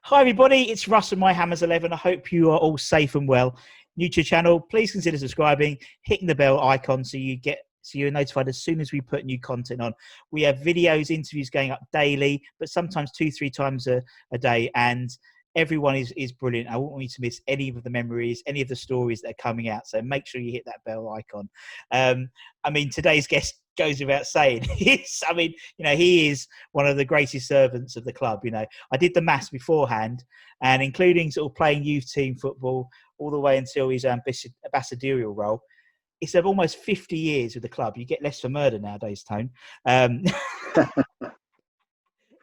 Hi everybody, it's Russ and My Hammers 11. I hope you are all safe and well. New to the channel, please consider subscribing, hitting the bell icon so you're notified as soon as we put new content on. We have videos, interviews going up daily, but sometimes 2-3 times a day, and everyone is brilliant. I won't want you to miss any of the memories, any of the stories that are coming out. So make sure you hit that bell icon. Today's guest goes without saying. He is one of the greatest servants of the club. I did the maths beforehand, and including sort of playing youth team football all the way until his ambassadorial role. It's of almost 50 years with the club. You get less for murder nowadays, Tone.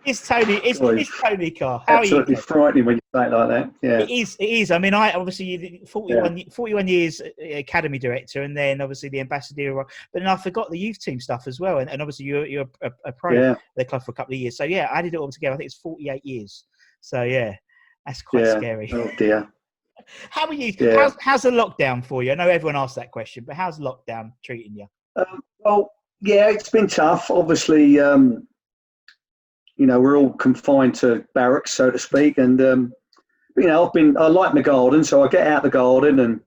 It's Tony. It's Tony Carr. How Absolutely are you? Frightening when you say it like that. Yeah, It is. I mean, I obviously 41 years academy director, and then obviously the ambassador. But then I forgot the youth team stuff as well. And obviously you're a pro at the club for a couple of years. So yeah, I did it all together. I think it's 48 years. So yeah, that's quite scary. Oh dear. How are you? Yeah. How's the lockdown for you? I know everyone asked that question, but how's lockdown treating you? It's been tough. Obviously, we're all confined to barracks, so to speak, and I like my garden, so I get out the garden and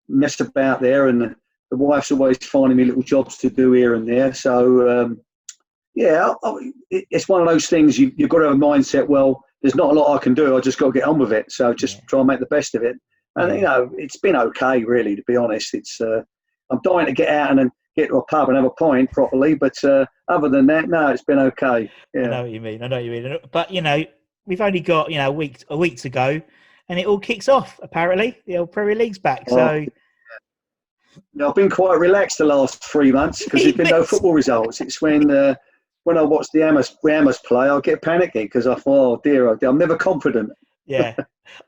mess about there, and the wife's always finding me little jobs to do here and there. So it's one of those things you've got to have a mindset. Well, there's not a lot I can do. I just got to get on with it. So just try and make the best of it. And it's been okay, really, to be honest. It's I'm dying to get out and get to a pub and have a pint properly, but other than that, no, it's been okay. Yeah. I know what you mean. But we've only got a week to go, and it all kicks off. Apparently, the old Premier League's back. So I've been quite relaxed the last 3 months because there's been no football results. It's when I watch the Hammers play, I get panicky because I thought, oh dear, I'm never confident. Yeah,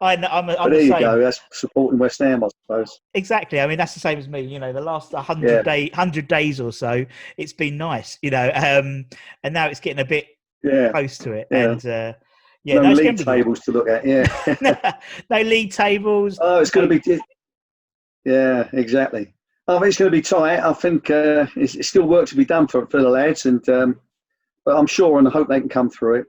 I'm but there you go. That's supporting West Ham, I suppose. Exactly. I mean, that's the same as me. The last 100 days or so, it's been nice. And now it's getting a bit close to it. Yeah. And no league tables to look at. Yeah. No league tables. Oh, it's going to be. Yeah, exactly. I think it's going to be tight. I think it's still work to be done for the lads, and but I'm sure and I hope they can come through it.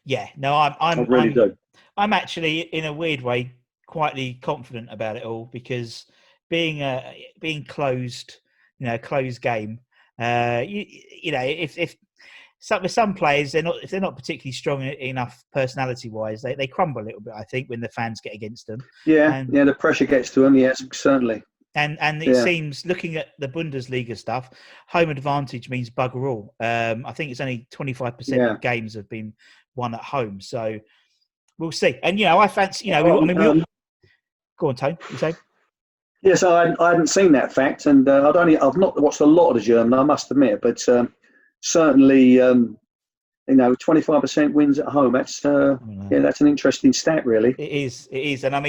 Yeah. No, I really do. I'm actually, in a weird way, quietly confident about it all because being closed, closed game. If some players if they're not particularly strong enough personality wise, they crumble a little bit. I think when the fans get against them. Yeah, the pressure gets to them. Yes, certainly. And it seems, looking at the Bundesliga stuff, home advantage means bugger all. I think it's only 25% of games have been won at home. So. We'll see. And, I fancy, go on, Tone, you say? Yes, I hadn't seen that fact, and I've not watched a lot of the German, I must admit, but certainly, 25% wins at home. That's that's an interesting stat, really. It is. And I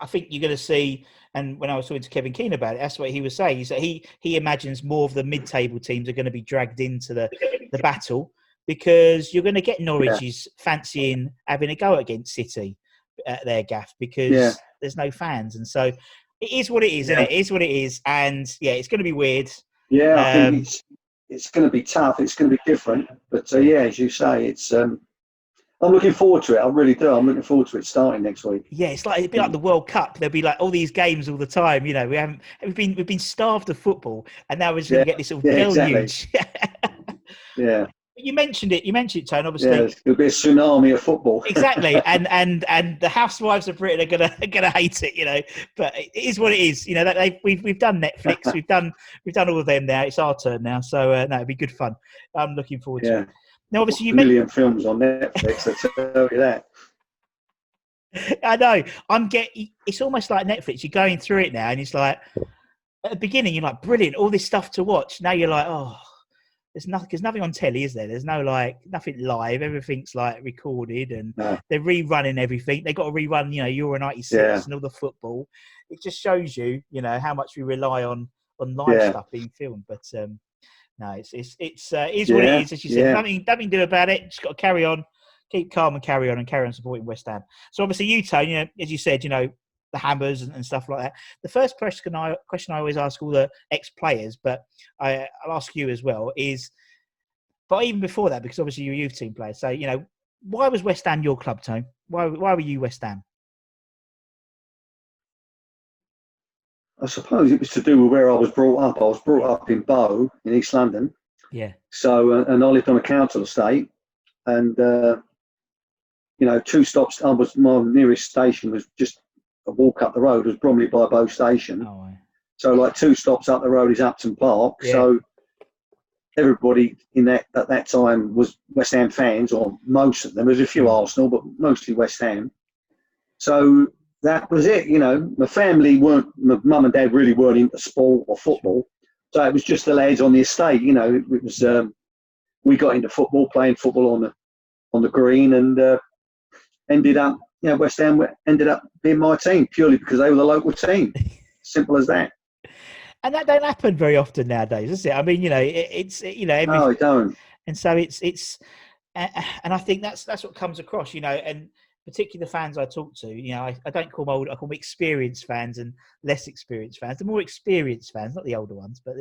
think you're going to see, and when I was talking to Kevin Keane about it, that's what he was saying, is that he imagines more of the mid-table teams are going to be dragged into the battle, because you're going to get Norwich's fancying having a go against City at their gaff because there's no fans. And so it is what it is, isn't it? It is what it is. And, it's going to be weird. Yeah, I think it's going to be tough. It's going to be different. But, as you say, it's I'm looking forward to it. I really do. I'm looking forward to it starting next week. Yeah, it'd be like the World Cup. There'll be like all these games all the time. We've been starved of football, and now we're just going to get this sort of deluge. Exactly. Yeah. You mentioned it, Tone. Obviously, it'll be a tsunami of football. Exactly, and the housewives of Britain are gonna hate it, But it is what it is, We've done Netflix, we've done all of them now. It's our turn now, so it'll be good fun. I'm looking forward to it. Now, obviously, you mentioned films on Netflix. I tell you that. I know. It's almost like Netflix. You're going through it now, and it's like at the beginning you're like, brilliant, all this stuff to watch. Now you're like, oh. There's nothing on telly, is there? There's nothing live. Everything's recorded, and they're rerunning everything. They got to rerun, Euro '96 and all the football. It just shows you, how much we rely on live stuff being filmed. But no, it is what it is. As you said, nothing to do about it. Just got to carry on, keep calm, and carry on supporting West Ham. So obviously, you, Tony, as you said, the Hammers and stuff like that. The first question I always ask all the ex-players, but I'll ask you as well, is, but even before that, because obviously you're a youth team player, so, why was West Ham your club, Tone? Why were you West Ham? I suppose it was to do with where I was brought up. I was brought up in Bow in East London. Yeah. So, and I lived on a council estate, and 2 stops. My nearest station was just a walk up the road. Was Bromley by Bow Station. Oh, right. So, like 2 stops up the road is Upton Park. Yeah. So, everybody at that time was West Ham fans, or most of them. There's a few Arsenal, but mostly West Ham. So that was it. My family my mum and dad really weren't into sport or football. So it was just the lads on the estate. It was we got into football, playing football on the green, and ended up, West Ham ended up being my team purely because they were the local team. Simple as that. And that don't happen very often nowadays, does it? I mean, no, it don't. And so it's, and I think that's what comes across, and particularly the fans I talk to, I don't call them old, I call them experienced fans and less experienced fans. The more experienced fans, not the older ones, but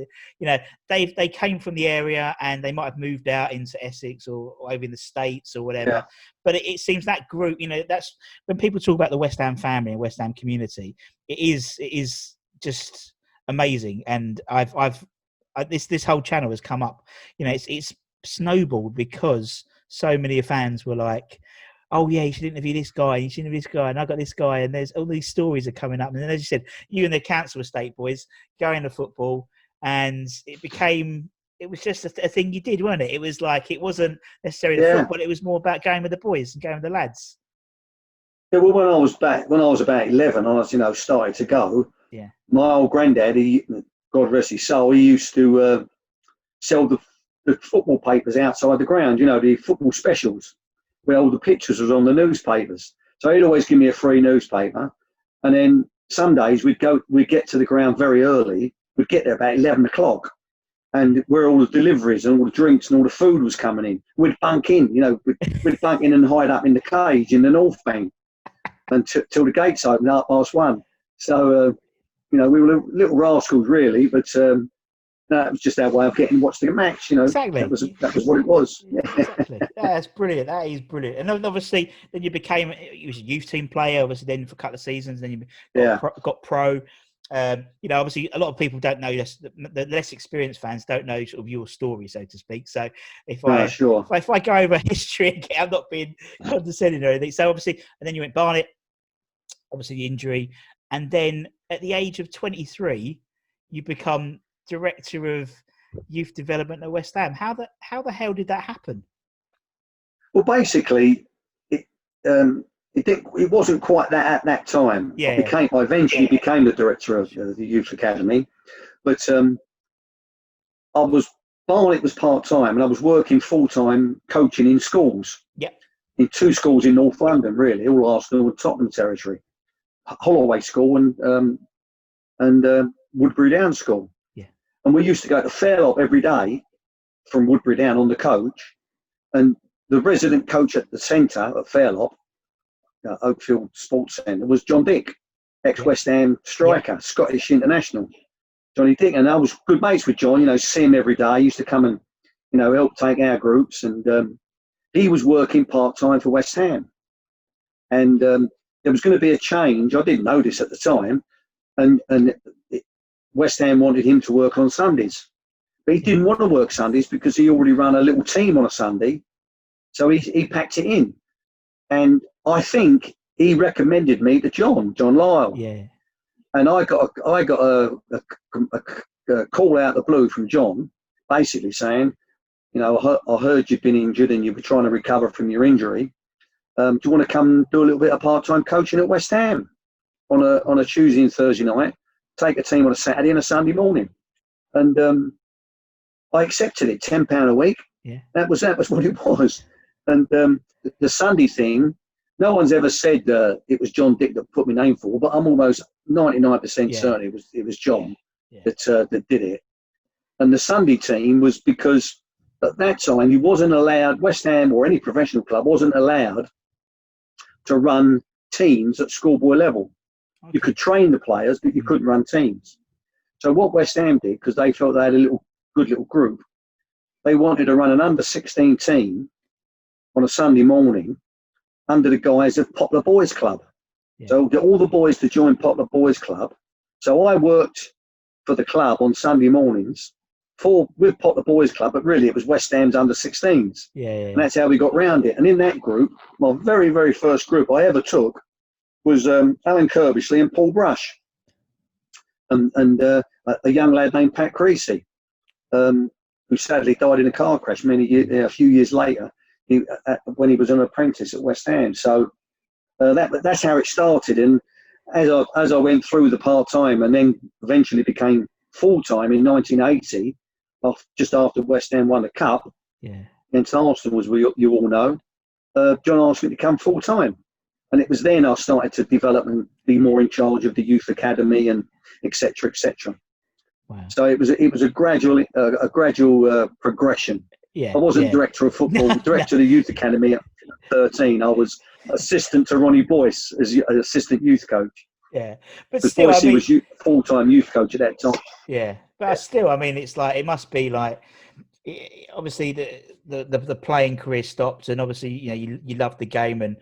they came from the area and they might have moved out into Essex or over in the States or whatever. Yeah. But it seems that group, that's when people talk about the West Ham family and West Ham community, it is just amazing. And this whole channel has come up, it's snowballed because so many fans were like, oh yeah, you should interview this guy, you should interview this guy, and I got this guy, and there's all these stories are coming up. And then, as you said, you and the council estate boys going to football, and it was just a thing you did, weren't it? It was like, it wasn't necessarily the football, it was more about going with the boys and going with the lads. Yeah, well, when I was about 11, I was, started to go. Yeah. My old granddad, God rest his soul, he used to sell the football papers outside the ground, the football specials, where all the pictures was on the newspapers. So he'd always give me a free newspaper. And then some days we'd get to the ground very early. We'd get there about 11 o'clock. And where all the deliveries and all the drinks and all the food was coming in, we'd bunk in, we'd bunk in and hide up in the cage in the North Bank until the gates opened up past 1. So, we were little rascals really, but that was just our way of getting watched the match, Exactly. That was what it was. Yeah, exactly. That's brilliant. That is brilliant. And obviously, then you became a youth team player. Obviously, then for a couple of seasons, then you got pro. Obviously, a lot of people don't know this. The less experienced fans don't know sort of your story, so to speak. So if I go over history again, I'm not being condescending or anything. So obviously, and then you went Barnet. Obviously, the injury, and then at the age of 23, you become director of youth development at West Ham. How the hell did that happen? Well, basically, it wasn't quite that at that time. Yeah. I eventually became the director of the youth academy, but Barnet was part-time, and I was working full-time coaching in schools. Yeah. In 2 schools in North London, really, all Arsenal and Tottenham territory. Holloway School and Woodbury Down School. Yeah. And we used to go to Fairlop every day from Woodbury Down on the coach, and the resident coach at the centre at Fairlop, Oakfield Sports Centre, was John Dick, ex-West Ham striker, Scottish international. Johnny Dick, and I was good mates with John, see him every day. He used to come and, help take our groups, and he was working part-time for West Ham. And there was going to be a change. I didn't know this at the time, and West Ham wanted him to work on Sundays, but he didn't want to work Sundays because he already ran a little team on a Sunday, so he packed it in, and I think he recommended me to John Lyle. Yeah, and I got a call out of the blue from John, basically saying, I heard you've been injured and you were trying to recover from your injury. Do you want to come do a little bit of part-time coaching at West Ham on a Tuesday and Thursday night? Take a team on a Saturday and a Sunday morning, and I accepted it. £10 a week. Yeah, that was what it was. And the Sunday thing, no one's ever said it was John Dick that put my name forward, but I'm almost 99% certain it was John that did it. And the Sunday team was because at that time he wasn't allowed. West Ham or any professional club wasn't allowed to run teams at schoolboy level. Okay. You could train the players, but you couldn't run teams. So what West Ham did, because they felt they had a good little group, they wanted to run an under-16 team on a Sunday morning under the guise of Poplar Boys Club. Yeah. So get all the boys to join Poplar Boys Club. So I worked for the club on Sunday mornings with Poplar Boys Club, but really it was West Ham's under 16s. Yeah. And that's how we got round it. And in that group, my very, very first group I ever took was Alan Kirbishley and Paul Brush, and a young lad named Pat Creasy, who sadly died in a car crash a few years later when he was an apprentice at West Ham. So that's how it started. And as I went through the part-time and then eventually became full-time in 1980, just after West Ham won the Cup against Arsenal, as you all know, John asked me to come full-time. And it was then I started to develop and be more in charge of the youth academy and et cetera, et cetera. Wow. So it was a gradual progression. Yeah, I wasn't director of football, director of the youth academy at 13. I was assistant to Ronnie Boyce as assistant youth coach. Yeah, but because still, Boyce was full-time youth coach at that time. Yeah, but still, I mean, it's like it must be like obviously the playing career stopped, and obviously you love the game, and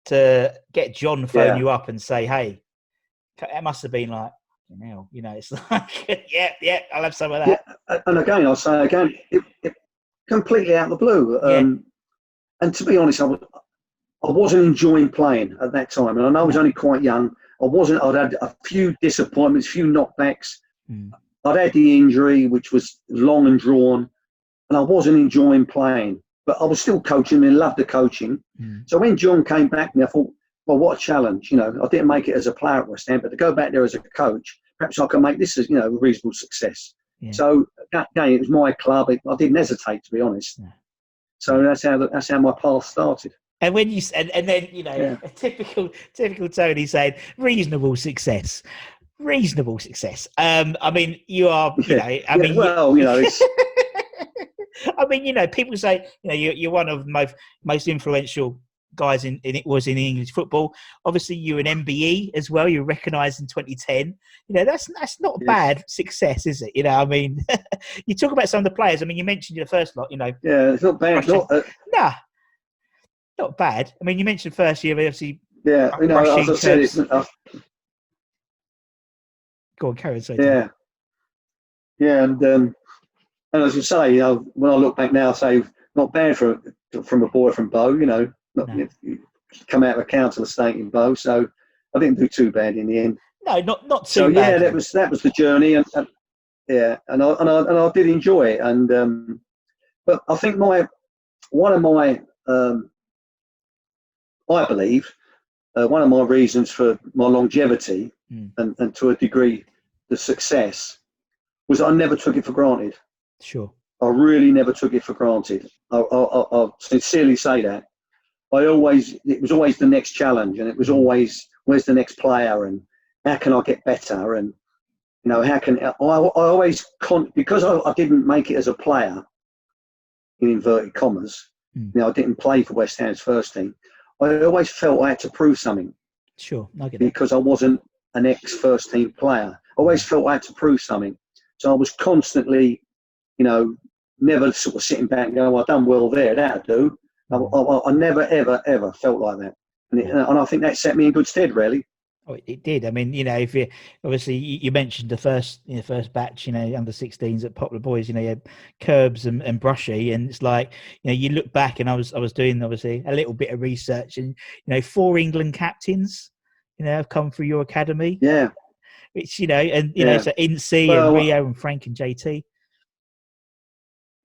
to get John phone you up and say, "Hey," that must have been like, it's like, yeah, I'll have some of that. Yeah. And again, I'll say it completely out of the blue. And to be honest, I wasn't enjoying playing at that time, and I know I was only quite young. I'd had a few disappointments, a few knockbacks. I'd had the injury, which was long and drawn, and I wasn't enjoying playing. But I was still coaching and loved the coaching. So when John came back to me, I thought, well, what a challenge. I didn't make it as a player at West Ham, but to go back there as a coach, perhaps I can make this as, a reasonable success. Yeah. So again, it was my club. I didn't hesitate, to be honest. Yeah. So that's how my path started. And when you and then a typical Tony saying reasonable success. I mean, you are. It's. I mean, people say you're one of the most influential guys in English football. Obviously, you're an MBE as well. You're recognised in 2010. That's not bad success, is it? I mean, you talk about some of the players. I mean, you mentioned your first lot. Yeah, it's not bad. Not bad. I mean, you mentioned first year, obviously. Yeah, as I said, it's. Go on, carry on. Sorry, yeah, and as you say, when I look back now, I say not bad from a boy from Bow. Come out of a council estate in Bow, so I didn't do too bad in the end. No, not too so, bad. Yeah, that was the journey, and I did enjoy it, and but I think one of my reasons for my longevity and to a degree the success was I never took it for granted. Sure. I really never took it for granted. I sincerely say that. It was always the next challenge, and it was always, where's the next player, and how can I get better, and how can I always because I didn't make it as a player, in inverted commas. I didn't play for West Ham's first team. I always felt I had to prove something. Sure, I get because I wasn't an ex-first team player. I always felt I had to prove something. So I was constantly, never sort of sitting back and going, well, I've done well there, that'll do. I never, ever, ever felt like that. And I think that set me in good stead, really. Oh, it did. I mean, if you obviously you mentioned the first batch, under 16s at Poplar Boys, you had Curbs and Brushy, and it's like, you look back, and I was doing obviously a little bit of research, and 4 England captains, have come through your academy. Yeah. Which so Incy and Rio and Frank and JT.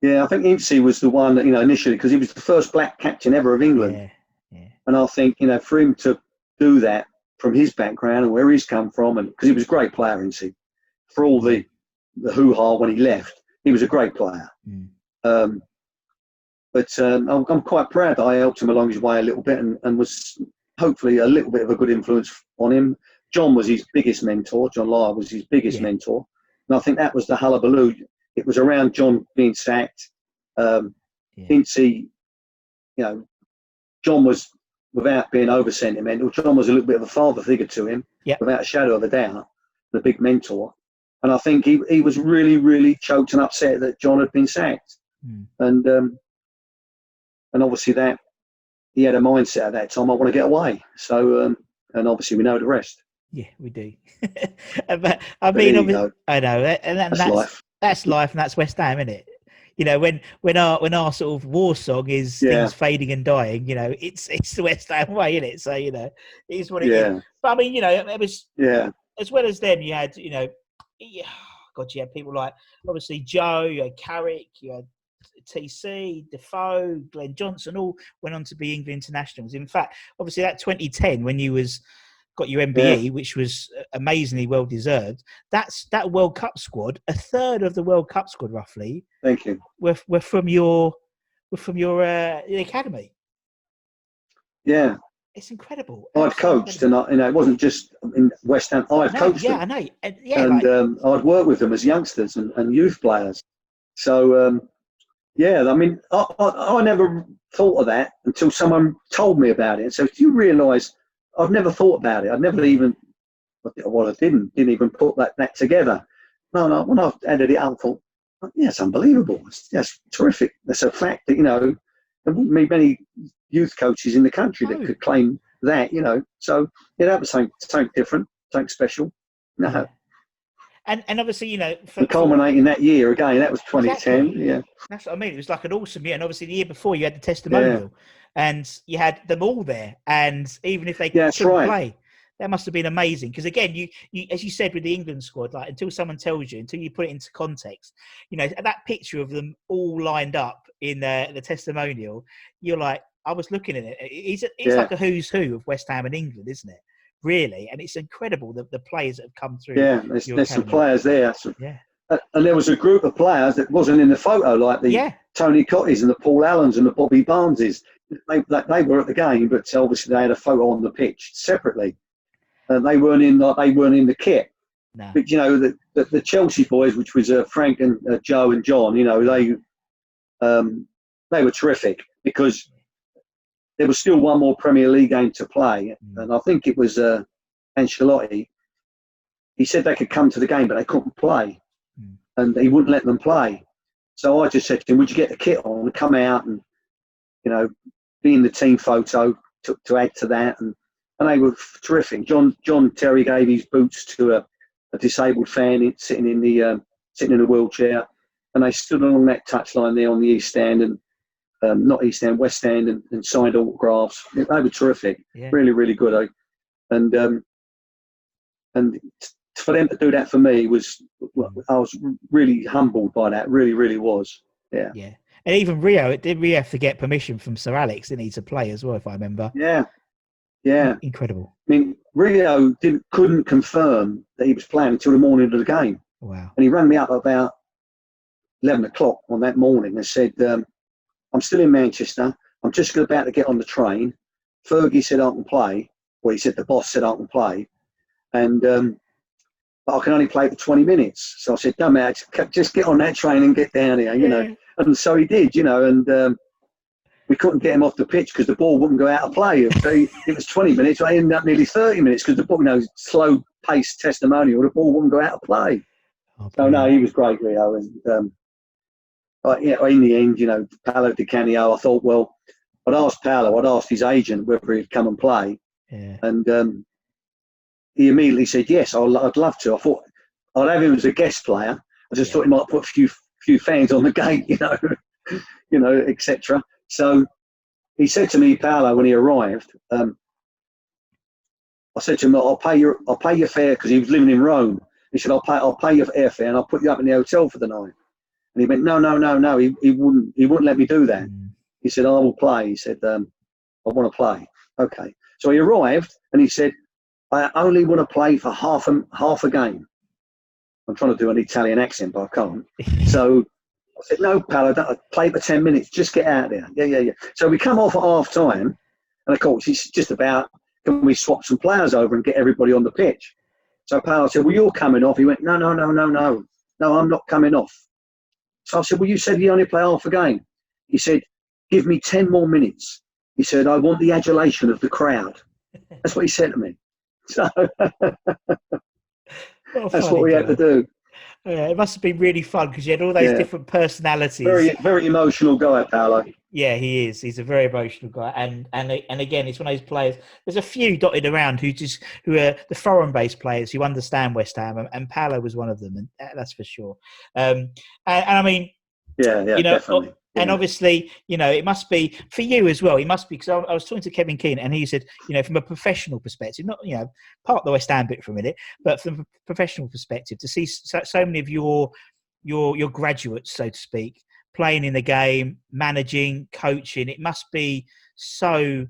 Yeah, I think Incy was the one that initially, because he was the first black captain ever of England. Yeah. And I think for him to do that, from his background and where he's come from, and because he was a great player, Incy, for all the hoo-ha when he left, he was a great player. But I'm quite proud that I helped him along his way a little bit, and was hopefully a little bit of a good influence on him. John was his biggest mentor. John Lyle was his biggest mentor, and I think that was the hullabaloo. It was around John being sacked. Incy, John was, without being over sentimental, John was a little bit of a father figure to him, without a shadow of a doubt, the big mentor. And I think he was really, really choked and upset that John had been sacked. And obviously that he had a mindset at that time, I want to get away. So, and obviously we know the rest. Yeah, we do. But I But mean, there you go. I know, and That's life. that's life, and that's West Ham, isn't it? You know, when our sort of war song is Yeah. things fading and dying, you know, it's the West Ham way, isn't it? So, you know, it is what it Yeah. is. But I mean, you know, it was as well as them. You had, you know, God, you had people like obviously Joe, you had Carrick, you had TC, Defoe, Glenn Johnson, all went on to be England internationals. In fact, obviously that 2010 when you got your MBE, which was amazingly well deserved. That World Cup squad, a third of the World Cup squad, roughly. Thank you. Were from your academy. Yeah, it's incredible. I'd coached, and it wasn't just in West Ham. I'd coached them. I know. And I'd worked with them as youngsters and youth players. So I mean, I never thought of that until someone told me about it. So do you realise? I've never thought about it. I'd never even, well, I didn't even put that together. No, when I added it up, I thought, yeah, it's unbelievable. That's terrific. That's a fact that, you know, there wouldn't be many youth coaches in the country that could claim that, you know. So, yeah, that was something different, something special. No. Yeah. And obviously, you know, culminating that year again, that was 2010. Exactly. Yeah. That's what I mean. It was like an awesome year. And obviously the year before you had the testimonial and you had them all there. And even if they couldn't play, that must have been amazing. Because again, you as you said with the England squad, like until someone tells you, until you put it into context, you know, that picture of them all lined up in the testimonial, you're like, I was looking at it. It's like a who's who of West Ham and England, isn't it? Really, and it's incredible the players that have come through. Yeah, there's some players there. Yeah, and there was a group of players that wasn't in the photo, like the Tony Cotteys and the Paul Allens and the Bobby Barneses. They were at the game, but obviously they had a photo on the pitch separately, and they weren't in the kit. No. But you know the Chelsea boys, which was Frank and Joe and John, you know they were terrific because there was still one more Premier League game to play, and I think it was Ancelotti. He said they could come to the game, but they couldn't play, and he wouldn't let them play. So I just said to him, "Would you get the kit on and come out and, you know, be in the team photo to add to that?" And they were terrific. John Terry gave his boots to a disabled fan sitting in a wheelchair, and they stood along that touchline there on the East Stand and. Not East End, West End, and signed autographs. They were terrific, really, really good. And for them to do that for me I was really humbled by that. Really, really was. Yeah. Yeah. And even Rio have to get permission from Sir Alex, didn't he, to play as well, if I remember? Yeah. Yeah. Incredible. I mean, Rio couldn't confirm that he was playing until the morning of the game. Wow. And he rang me up about 11 o'clock on that morning and said, I'm still in Manchester. I'm just about to get on the train. Fergie said I can play. Well, he said the boss said I can play. And but I can only play for 20 minutes. So I said, no, man, just get on that train and get down here, you know. And so he did, you know, and we couldn't get him off the pitch because the ball wouldn't go out of play. It was 20 minutes. I ended up nearly 30 minutes because the ball, you know, slow-paced testimonial, the ball wouldn't go out of play. So, no, he was great, Rio. And, in the end, you know, Paolo Di Canio, I thought, well, I'd asked his agent whether he'd come and play. Yeah. And he immediately said, yes, I'd love to. I thought I'd have him as a guest player. I just thought he might put a few fans on the gate, you know, etc. So he said to me, Paolo, when he arrived, I said to him, I'll pay your fare, because he was living in Rome. He said, I'll pay your airfare and I'll put you up in the hotel for the night. And he went, no. He wouldn't let me do that. He said, I will play. He said, I want to play. Okay. So he arrived and he said, I only want to play for half a game. I'm trying to do an Italian accent, but I can't. So I said, no, Paolo, don't play for 10 minutes. Just get out there. Yeah. So we come off at half time. And of course, it's just about, can we swap some players over and get everybody on the pitch? So Paolo said, well, you're coming off. He went, no, I'm not coming off. So I said, well, you said you only play half a game. He said, give me 10 more minutes. He said, I want the adulation of the crowd. That's what he said to me. So that's what we had to do. Yeah, it must have been really fun because you had all those Yeah, different personalities. very very emotional guy, Paolo. Yeah, he is. He's a very emotional guy, and again, it's one of those players. There's a few dotted around who are the foreign-based players who understand West Ham, and Paolo was one of them, and that's for sure. And I mean, Yeah, you know, definitely. and Yeah, obviously, you know, it must be for you as well. It must be because I was talking to Kevin Keane, and he said, you know, from a professional perspective, not part the West Ham bit for a minute, but from a professional perspective, to see so many of your graduates, so to speak, playing in the game, managing, coaching, it must be so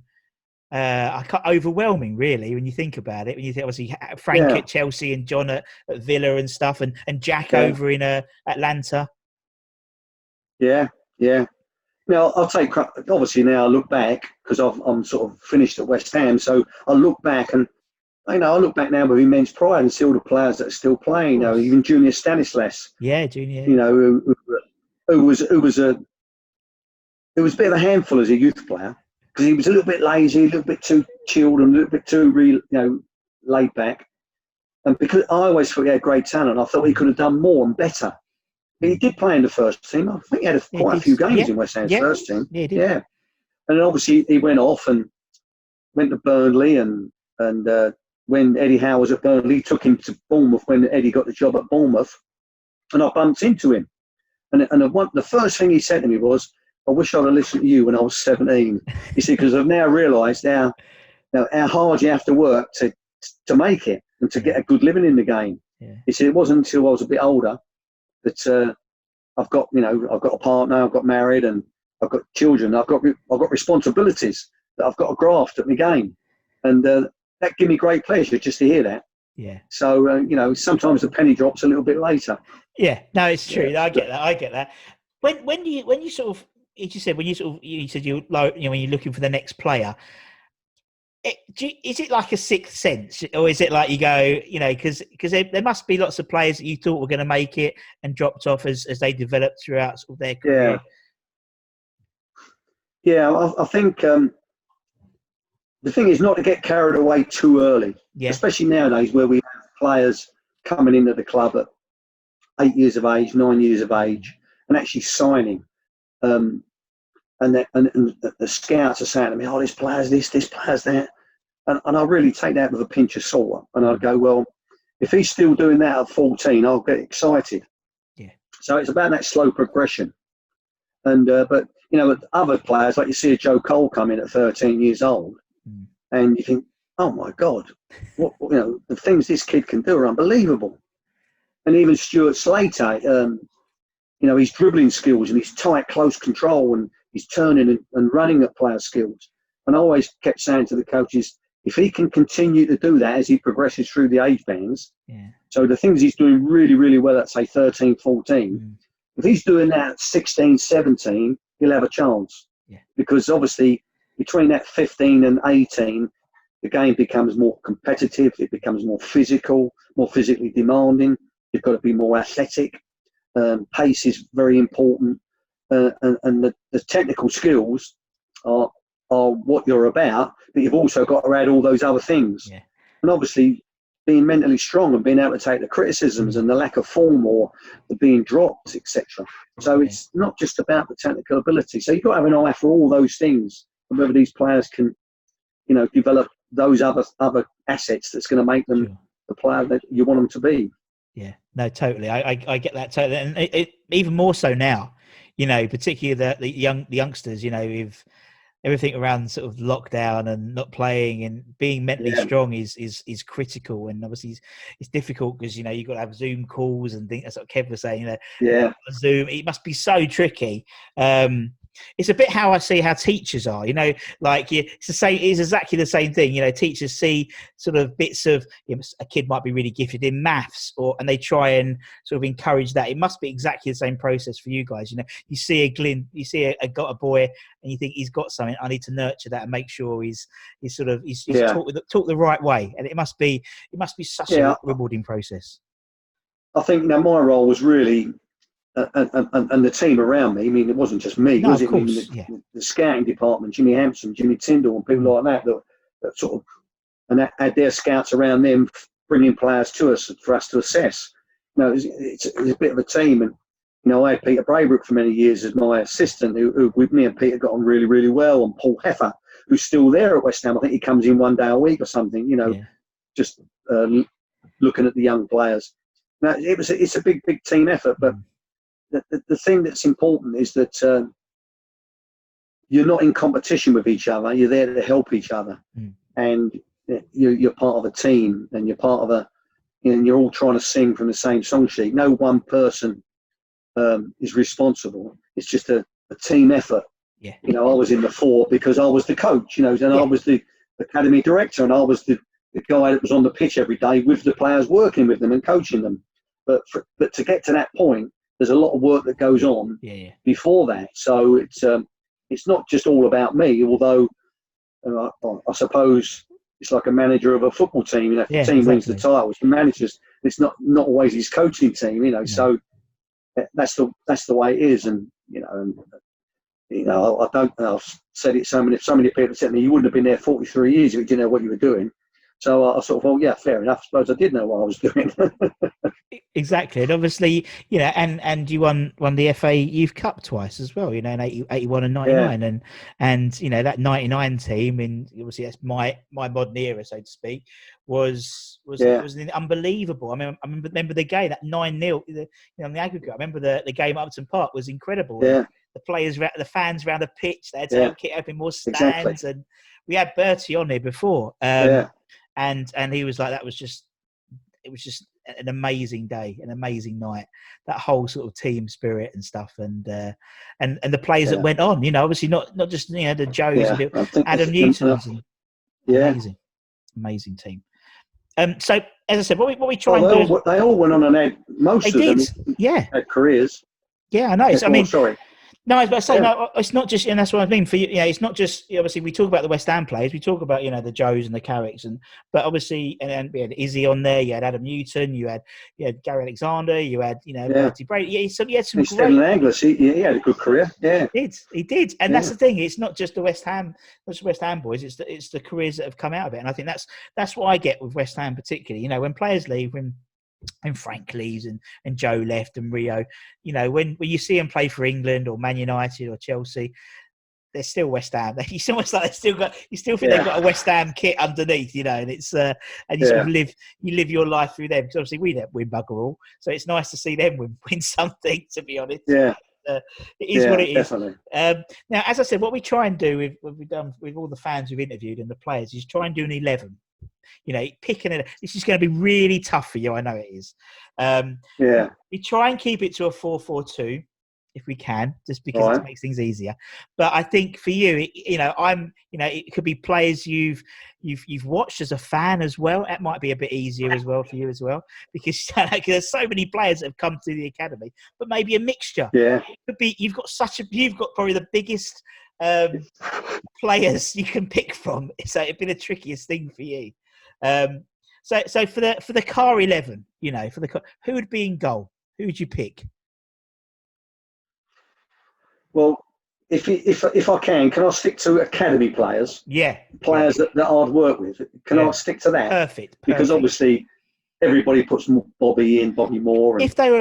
overwhelming, really, when you think about it. When you think, obviously, Frank yeah, at Chelsea and John at Villa and stuff, and Jack yeah, over in Atlanta. yeah, yeah. Now I'll take obviously now I look back because I'm sort of finished at West Ham, so I look back and I look back now with immense pride and see all the players that are still playing. Even Junior Stanislas. Yeah, Junior. Who was a bit of a handful as a youth player because he was a little bit lazy, a little bit too chilled, and a little bit too laid back. And because I always thought he had great talent, I thought he could have done more and better. But he did play in the first team. I think he had quite a few games in West Ham's first team. Yeah, he did. Yeah. And then obviously he went off and went to Burnley, and when Eddie Howe was at Burnley, he took him to Bournemouth when Eddie got the job at Bournemouth, and I bumped into him. And the first thing he said to me was, "I wish I'd have listened to you when I was 17." He said, "Because I've now realised how hard you have to work to make it and to get a good living in the game." Yeah. He said, "It wasn't until I was a bit older that I've got a partner, I've got married, and I've got children. I've got responsibilities that I've got to graft at my game, and that gave me great pleasure just to hear that." Yeah. So sometimes the penny drops a little bit later. Yeah. No, it's true. Yeah. I get that. When you sort of, as you said, you said you like, when you're looking for the next player. Is it like a sixth sense, or is it like you go, because there must be lots of players that you thought were going to make it and dropped off as they developed throughout sort of their career? Yeah, I think the thing is not to get carried away too early, especially nowadays where we have players coming into the club at 8 years of age, 9 years of age, and actually signing. And the scouts are saying to me, "Oh, this player's this player's that," and I really take that with a pinch of salt. And I go, "Well, if he's still doing that at 14, I'll get excited." Yeah. So it's about that slow progression. And but other players, like you see a Joe Cole come in at 13 years old, and you think, "Oh my God, what the things this kid can do are unbelievable." And even Stuart Slater, his dribbling skills and his tight, close control, and his turning and running at player skills. And I always kept saying to the coaches, if he can continue to do that as he progresses through the age bands, so the things he's doing really, really well at, say, 13, 14, if he's doing that at 16, 17, he'll have a chance. Yeah. Because obviously between that 15 and 18, the game becomes more competitive, it becomes more physical, more physically demanding. You've got to be more athletic. Pace is very important, and the technical skills are what you're about, but you've also got to add all those other things. Yeah. And obviously being mentally strong and being able to take the criticisms and the lack of form or the being dropped, etc. So it's not just about the technical ability. So you've got to have an eye for all those things, and whether these players can, develop those other assets that's going to make them the player that you want them to be. Yeah, no, totally. I get that totally, and it even more so now, particularly the youngsters, with everything around sort of lockdown and not playing and being mentally strong is critical. And obviously it's difficult because you've got to have Zoom calls and things. That's what Kev was saying. Zoom. It must be so tricky. It's a bit how I see how teachers are, it's the same. It's exactly the same thing. Teachers see sort of bits of a kid might be really gifted in maths, and they try and sort of encourage that. It must be exactly the same process for you guys. You see a glint, you see a boy, and you think he's got something. I need to nurture that and make sure he's taught the right way. And it must be such a rewarding process. I think my role was really. And the team around me. I mean, it wasn't just me, was it? I mean, the scouting department, Jimmy Hampson, Jimmy Tyndall, and people like that sort of, and that had their scouts around them, bringing players to us for us to assess. no, it's a bit of a team. And I had Peter Braybrook for many years as my assistant, who with me and Peter got on really, really well. And Paul Heffer, who's still there at West Ham. I think he comes in 1 day a week or something. Just looking at the young players. Now, it's a big team effort. But the thing that's important is that you're not in competition with each other. You're there to help each other, and you're part of a team, and you're part of and you're all trying to sing from the same song sheet. No one person is responsible. It's just a team effort. Yeah. I was in the fort because I was the coach, and I was the academy director, and I was the guy that was on the pitch every day with the players, working with them and coaching them. But to get to that point, there's a lot of work that goes on before that. So it's not just all about me, although I suppose it's like a manager of a football team. If the team wins the title, the manager's. It's not always his coaching team. No. So that's the way it is. And I don't. I've said it so many people said to me, you wouldn't have been there 43 years if you didn't know what you were doing. So I sort of, fair enough. I suppose I did know what I was doing. Exactly. And obviously, and you won the FA Youth Cup twice as well, in 81 and 99. And that 99 team, and obviously that's my modern era, so to speak, was unbelievable. I mean, I remember the game, that 9-0, on the aggregate. I remember the game at Upton Park was incredible. Yeah. The players, the fans around the pitch, they had to help open more stands. Exactly. And we had Bertie on here before. And he was like, it was just an amazing day, an amazing night. That whole sort of team spirit and stuff, and the players that went on. obviously not just the Joes, and Adam Newton's, amazing team. So as I said, what we try and do, they all went on and had most of them. Had careers. Yeah, I know. So, sorry. No, I was about to say, no, it's not just, and that's what I mean for you. It's not just, obviously, we talk about the West Ham players, we talk about, the Joes and the Carricks, but obviously, and we had Izzy on there, you had Adam Newton, you had Gary Alexander, you had, Bertie Brady. You had some great. Anglers, he had a good career. Yeah, he did, and that's the thing. It's not just the West Ham boys. It's the careers that have come out of it, and I think that's what I get with West Ham particularly. When players leave, when Frank leaves and Joe left and Rio, when you see them play for England or Man United or Chelsea, they're still West Ham. It's almost like you still think they've got a West Ham kit underneath, and it's and you sort of live your life through them, because obviously we don't win bugger all, so it's nice to see them win something, to be honest. It is what it is. Definitely. Now, as I said, what we try and do what we've done with all the fans we've interviewed and the players is try and do an 11. Picking it. This is going to be really tough for you. I know it is. We try and keep it to a 4-4-2 if we can, just because it makes things easier. But I think for you, it could be players you've watched as a fan as well. That might be a bit easier as well for you as well, because there's so many players that have come through the academy. But maybe a mixture. Yeah. It could be you've got probably the biggest players you can pick from. So it'd be the trickiest thing for you. So for the Carr 11, who would be in goal? Who would you pick? Well, if I can I stick to academy players? Yeah, players that I'd work with. Can I stick to that? Perfect. Because obviously everybody puts Bobby Moore. And if they're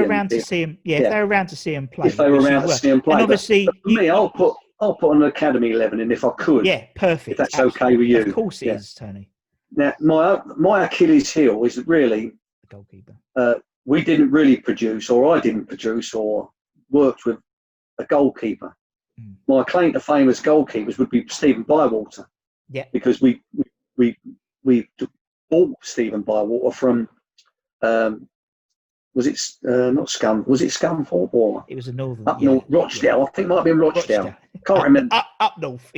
around to see him, if they're around to see him play. If they were around to see him play, and obviously but for me, I'll put an academy 11 in if I could. Yeah, perfect. If that's okay with you. Of course it is, Tony. Now, my Achilles heel is really the goalkeeper. We didn't really produce, or I didn't produce, or worked with a goalkeeper. My claim to fame as goalkeepers would be Stephen Bywater. Yeah. Because we bought Stephen Bywater from was it not Scum? Was it Scunthorpe or it was a northern north Rochdale? I think it might have been Rochdale. Can't remember. Up north.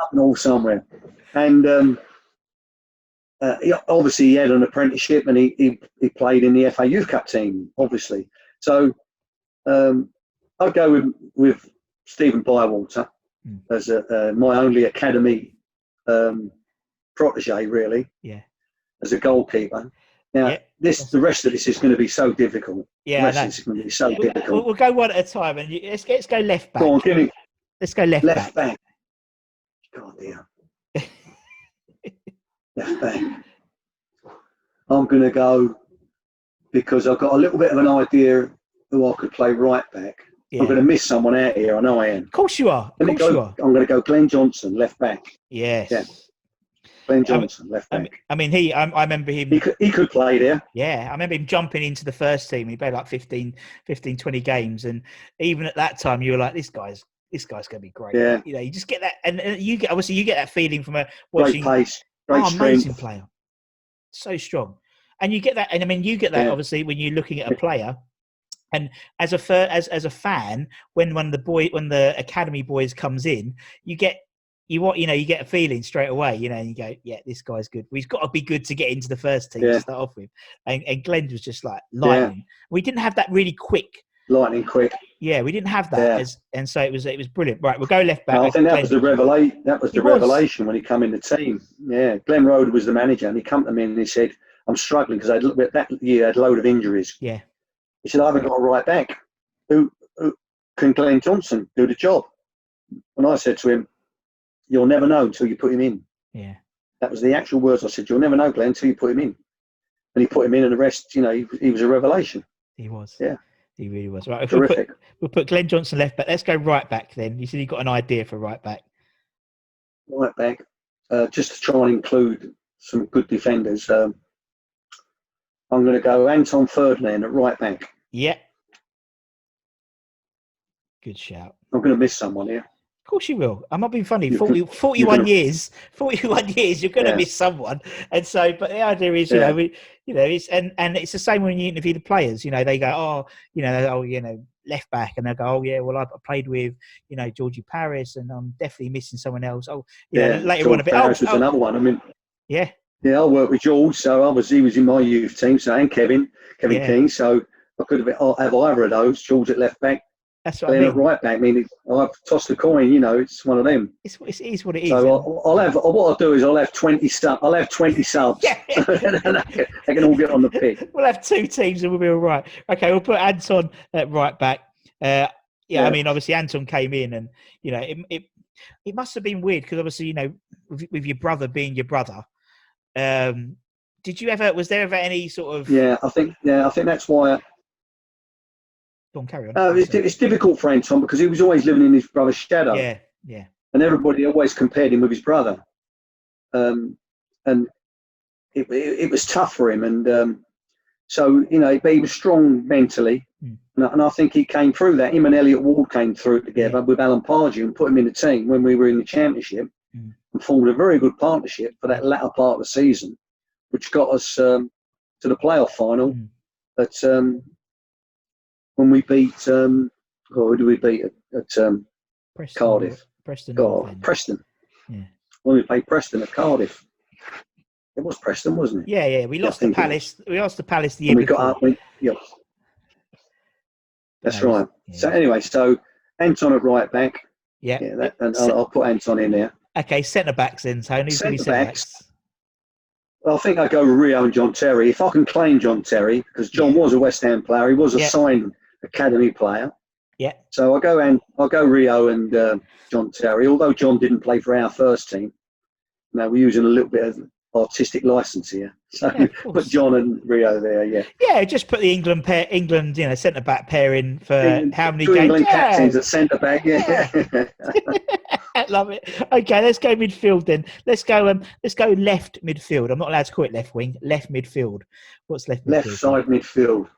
Up north somewhere. And he had an apprenticeship, and he played in the FA Youth Cup team, obviously. So I'd go with Stephen Bywater as my only academy protege, really. Yeah. As a goalkeeper. Now, the rest of this is going to be so difficult. Yeah, the rest is going to be so difficult. We'll go one at a time, and let's go left back. Go on, give me. Let's go left back. God dear. Left back. I'm going to go because I've got a little bit of an idea who I could play right back. Yeah. I'm going to miss someone out here. I know I am. Of course you are. I'm going to go Glenn Johnson, left back. Yes. Yeah. Glenn Johnson, left back. I remember him. He could play there. Yeah, I remember him jumping into the first team. He played like 15, 20 games. And even at that time, you were like, this guy's going to be great. Yeah. You know, you just get that. And you get that feeling from great watching. pace, great strength. Amazing player. So strong. And you get that. And I mean, you get that obviously when you're looking at a player. And as a fan, when the academy boys comes in, you get a feeling straight away, and you go, yeah, this guy's good. He's got to be good to get into the first team to start off with. And Glenn was just like lightning. Yeah. We didn't have that really quick. Lightning quick. Yeah, we didn't have that, and so it was brilliant. Right, we'll go left back. I think that was the revelation. That was the revelation when he came in the team. Yeah, Glenn Roeder was the manager, and he came to me and he said, "I'm struggling because that year I had a load of injuries." Yeah. He said, "I haven't got a right back. Who can Glenn Johnson do the job?" And I said to him, "You'll never know until you put him in." Yeah. That was the actual words I said. "You'll never know, Glenn, until you put him in." And he put him in, and the rest, he was a revelation. He was. Yeah. He really was. Right. Terrific. We'll put Glenn Johnson left back. Let's go right back then. You said you got an idea for right back. Right back. Just to try and include some good defenders. I'm going to go Anton Ferdinand at right back. Yeah. Good shout. I'm going to miss someone here. Of course you will. I'm not being funny. 41 years, you're going to miss someone. And so, but the idea is, it's and it's the same when you interview the players. They go, left back, and they go, oh yeah, well I played with, Georgie Paris, and I'm definitely missing someone else. Later on a bit. Paris was another one. I mean, yeah, I worked with George, so he was in my youth team. So and Kevin King. So I could have either of those. George at left back. That's what I mean. At right back, I've tossed the coin. It's one of them. It is what it is. So I'll have. What I'll do is I'll have 20 subs. I'll have 20 subs. Yeah. They can all get on the pitch. We'll have two teams and we'll be all right. Okay, we'll put Anton at right back. I mean, obviously Anton came in, and it must have been weird because obviously with your brother being your brother. Was there ever any sort of? I think that's why. Go on, carry on. It's difficult for Anton because he was always living in his brother's shadow. Yeah. And everybody always compared him with his brother. And it was tough for him. And so, but he was strong mentally. And I think he came through that. Him and Elliot Ward came through together with Alan Pardew and put him in the team when we were in the championship and formed a very good partnership for that latter part of the season, which got us to the playoff final at when we beat who did we beat at Preston, Cardiff? Preston. Yeah. When we played Preston at Cardiff. It was Preston, wasn't it? Yeah. We lost to Palace. We lost to Palace the year before. That's right. Yeah. So anyway, Anton at right back. Yeah. I'll put Anton in there. Okay, centre backs then, Tony. Centre backs. Well, I think I go with Rio and John Terry. If I can claim John Terry, because John was a West Ham player, he was a signed academy player. Yeah. So I'll go Rio and John Terry. Although John didn't play for our first team, we're using a little bit of artistic license here. So put John and Rio there. Yeah. Yeah, just put the England centre back pair in for how many games? England captains at centre back. Yeah. Love it. Okay, let's go midfield then. Let's go left midfield. I'm not allowed to call it left wing. Left midfield. What's left midfield? Left side midfield.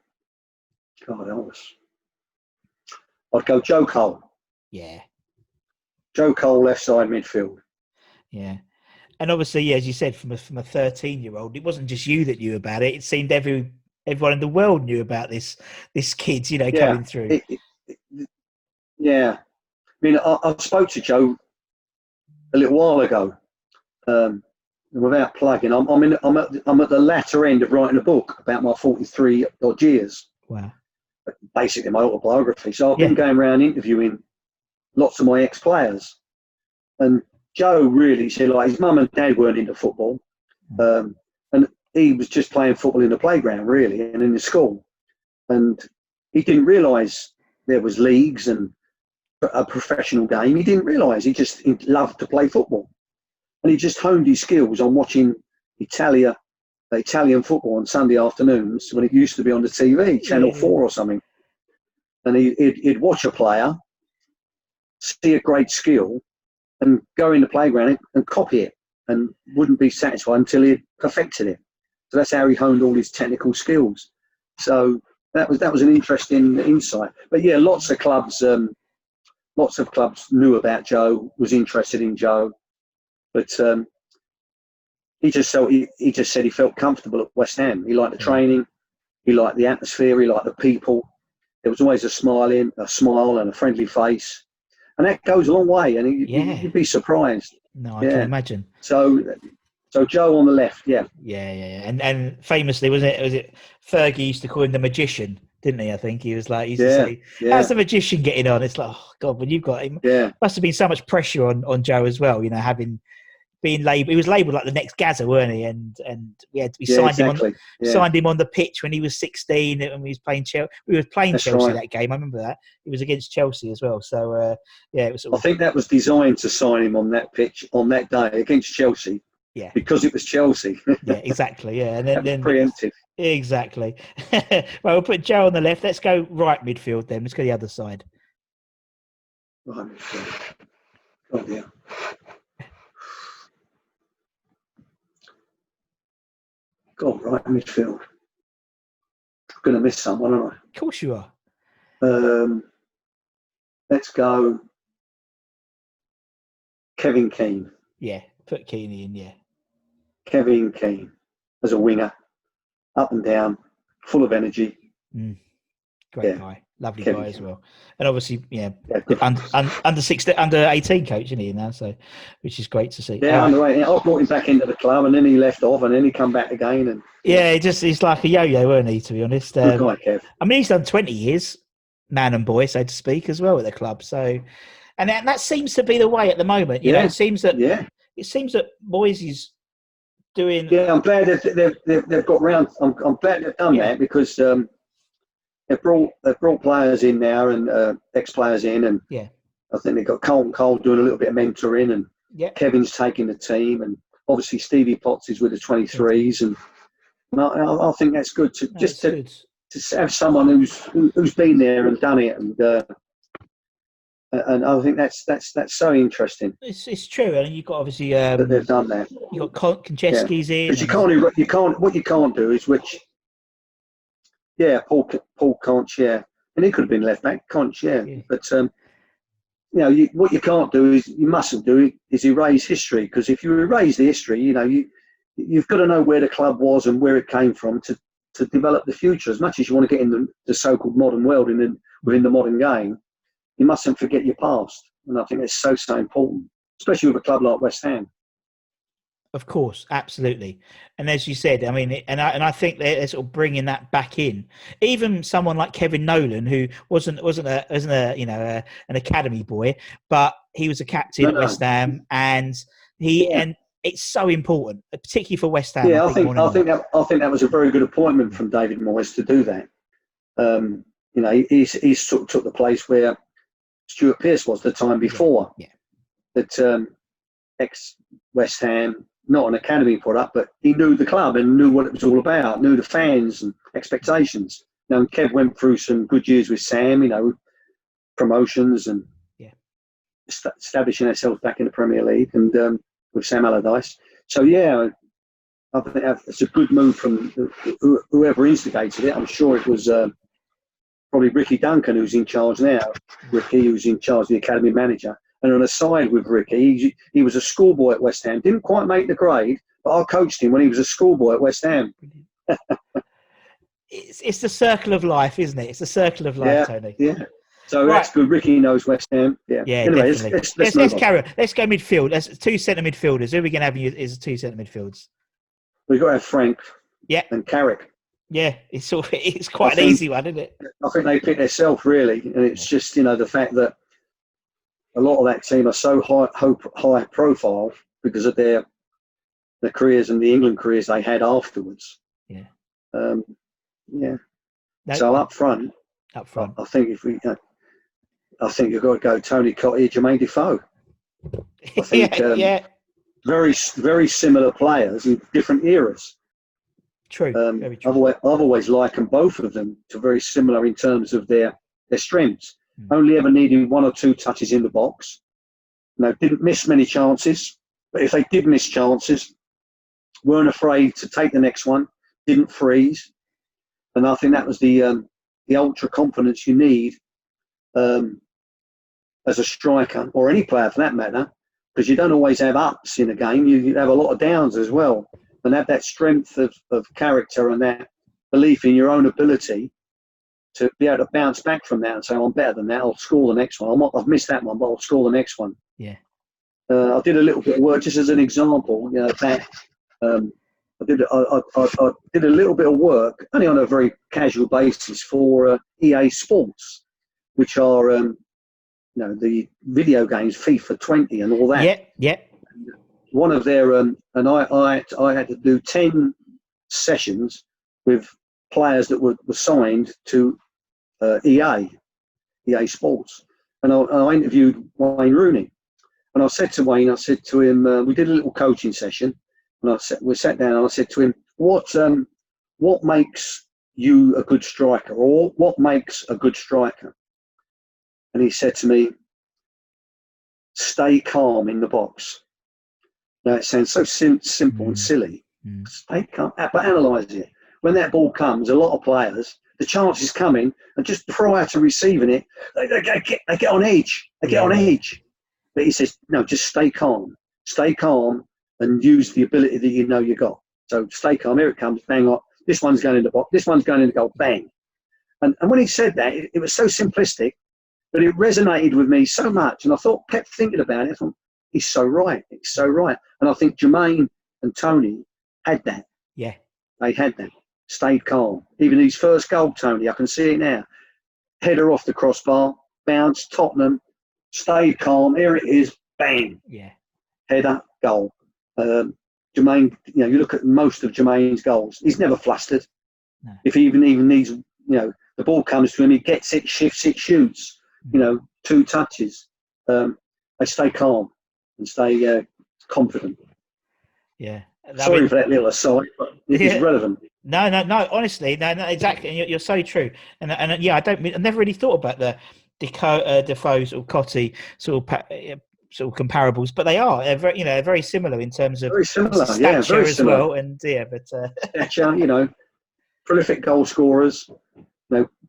God, I'd go Joe Cole. Yeah. Joe Cole, left side midfield. Yeah. And obviously, as you said, from a 13-year-old, it wasn't just you that knew about it. It seemed everyone in the world knew about this kid, coming through. I mean, I spoke to Joe a little while ago. Without plugging, I'm at the latter end of writing a book about my 43 odd years. Wow. Basically, my autobiography. So I've been going around interviewing lots of my ex-players, and Joe really said, like, his mum and dad weren't into football, and he was just playing football in the playground, really, and in the school, and he didn't realise there was leagues and a professional game. He didn't realise. He loved to play football, and he just honed his skills on watching Italia Italian football on Sunday afternoons when it used to be on the TV, Channel 4 or something. And he'd watch a player, see a great skill, and go in the playground and copy it, and wouldn't be satisfied until he had perfected it. So that's how he honed all his technical skills. So that was an interesting insight. But yeah, lots of clubs knew about Joe, was interested in Joe, but he just said he felt comfortable at West Ham. He liked the training, he liked the atmosphere, he liked the people. There was always a smile and a friendly face, and that goes a long way. And you'd be surprised. No, I can imagine. So Joe on the left, yeah. And famously, was it Fergie used to call him the magician, didn't he? I think he was like, he used to say, "How's the magician getting on?" It's like, oh God, when you've got him, must have been so much pressure on Joe as well. You know, having been labelled, he was labelled like the next Gazza, weren't he? And we signed him on the pitch when he was 16, and we was playing Chelsea. We were playing Chelsea that game. I remember that. It was against Chelsea as well. So it was. I think that was designed to sign him on that pitch on that day against Chelsea. Yeah, because it was Chelsea. Yeah, exactly. Yeah, and then preemptive. Exactly. Well, we'll put Joe on the left. Let's go right midfield then. Let's go the other side. Right midfield. Oh yeah. God, right midfield. I'm going to miss someone, aren't I? Of course you are. Let's go. Kevin Keane. Yeah, put Keane in. Yeah. Kevin Keane as a winger, up and down, full of energy. Great guy, lovely Kevin guy as well, and obviously, under 18 coach, isn't he now? So, which is great to see. Yeah, under 18. I brought him back into the club, and then he left off, and then he come back again, and he's like a yo-yo, weren't he? To be honest, good guy, Kev. I mean, he's done 20 years, man and boy, so to speak, as well at the club. So, and that seems to be the way at the moment. You know, it seems that Moyes is doing. Yeah, I'm glad they've got round. I'm glad they've done that because they've brought players in now and ex-players in, and I think they've got Cole doing a little bit of mentoring, and Kevin's taking the team, and obviously Stevie Potts is with the 23s, and I think that's good to have someone who's been there and done it, and I think that's so interesting. It's true, and you've got obviously that they've done that. You've got Konchesky's in. Because you can't. What you can't do is Paul Conch, and he could have been left back, Conch, but what you can't do is you mustn't do is erase history, because if you erase the history, you've got to know where the club was and where it came from to develop the future. As much as you want to get in the so-called modern world within the modern game, you mustn't forget your past, and I think it's so important, especially with a club like West Ham. Of course, absolutely, and as you said, I mean, and I think they're sort of bringing that back in. Even someone like Kevin Nolan, who wasn't an academy boy, but he was a captain at West Ham, and and it's so important, particularly for West Ham. Yeah, I think that was a very good appointment from David Moyes to do that. He sort of took the place where Stuart Pearce was the time before. That ex-West Ham, not an academy product, but he knew the club and knew what it was all about, knew the fans and expectations. And Kev went through some good years with Sam, promotions and establishing ourselves back in the Premier League, and with Sam Allardyce. So I think it's a good move from whoever instigated it. I'm sure it was probably Ricky Duncan, who's in charge now. Ricky, who's in charge, the academy manager. And on a side with Ricky, he was a schoolboy at West Ham. Didn't quite make the grade, but I coached him when he was a schoolboy at West Ham. It's the circle of life, isn't it? It's the circle of life, Tony. Yeah. So that's good. Ricky knows West Ham. Yeah. Anyway, let's carry on. Let's go midfield. Let's two centre midfielders. Who are we going to have is two centre midfielders? We've got to have Frank. And Carrick. Yeah, it's quite an easy one, isn't it? I think they pick themselves really, and it's just the fact that a lot of that team are so high profile because of their careers and the England careers they had afterwards. So up front, I think I think you've got to go Tony Cottee, Jermaine Defoe. I think very very similar players in different eras. True. Very true. I've always likened both of them to very similar in terms of their strengths. Only ever needed 1 or 2 touches in the box. Didn't miss many chances, but if they did miss chances, weren't afraid to take the next one, didn't freeze. And I think that was the ultra confidence you need as a striker, or any player for that matter, because you don't always have ups in a game. You have a lot of downs as well, and have that strength of character and that belief in your own ability to be able to bounce back from that and say, I'm better than that, I'll score the next one. I've missed that one, but I'll score the next one. Yeah. I did a little bit of work, just as an example, that I did a little bit of work, only on a very casual basis, for EA Sports, which are the video games, FIFA 20 and all that. Yeah. One of their and I had to do 10 sessions with players that were signed to EA Sports, and I interviewed Wayne Rooney, and I said to Wayne, I said to him, we did a little coaching session, and we sat down and I said to him, what makes you a good striker, or what makes a good striker? And he said to me, stay calm in the box. Now, it sounds so simple and silly. Stay calm, but analyse it. When that ball comes, a lot of players, the chance is coming, and just prior to receiving it, they get on edge. They get on edge. But he says, no, just stay calm. Stay calm and use the ability that you know you got. So stay calm. Here it comes. Bang on. This one's going in the box. This one's going in the goal. Bang. And when he said that, it was so simplistic, but it resonated with me so much. And I kept thinking about it. I thought, he's so right. He's so right. And I think Jermaine and Tony had that. Yeah. They had that. Stayed calm. Even his first goal, Tony, I can see it now. Header off the crossbar, bounce, Tottenham, stayed calm. Here it is. Bang. Yeah. Header, goal. Jermaine, you look at most of Jermaine's goals. He's never flustered. No. If he even needs, the ball comes to him, he gets it, shifts it, shoots. 2 touches. They stay calm and stay confident. Yeah. Sorry for that little aside, but it's relevant. No. Honestly, no, exactly. And you're so true. And I never really thought about the Defoe's or Cotti sort of comparables, but they are. They're very, very similar in terms of very similar, stature very as similar. well. And stature, prolific goal scorers.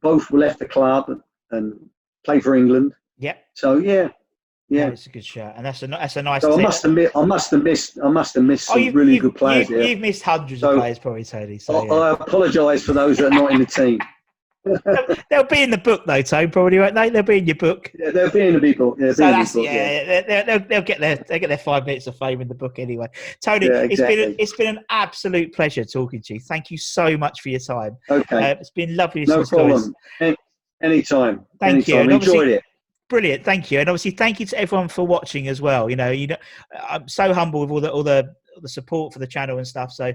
Both left the club and played for England. Yeah. So yeah. No, it's a good shot, and that's a nice. So tip. I must have missed some really good players. You've missed hundreds of players, probably, Tony. So I apologise for those that are not in the team. They'll be in the book, though, Tony. Probably, won't they? They'll be in your book. Yeah, they'll be in the book. Yeah, they'll get their 5 minutes of fame in the book anyway. Tony, exactly. it's been an absolute pleasure talking to you. Thank you so much for your time. Okay, it's been lovely. No problem. Anytime. Thank you. Enjoyed it. Brilliant, thank you, and obviously thank you to everyone for watching as well. I'm so humble with all the support for the channel and stuff. So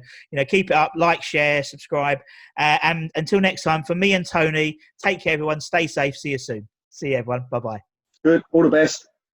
keep it up, like, share, subscribe, and until next time, for me and Tony, take care, everyone. Stay safe. See you soon. See you, everyone. Bye bye. Good. All the best.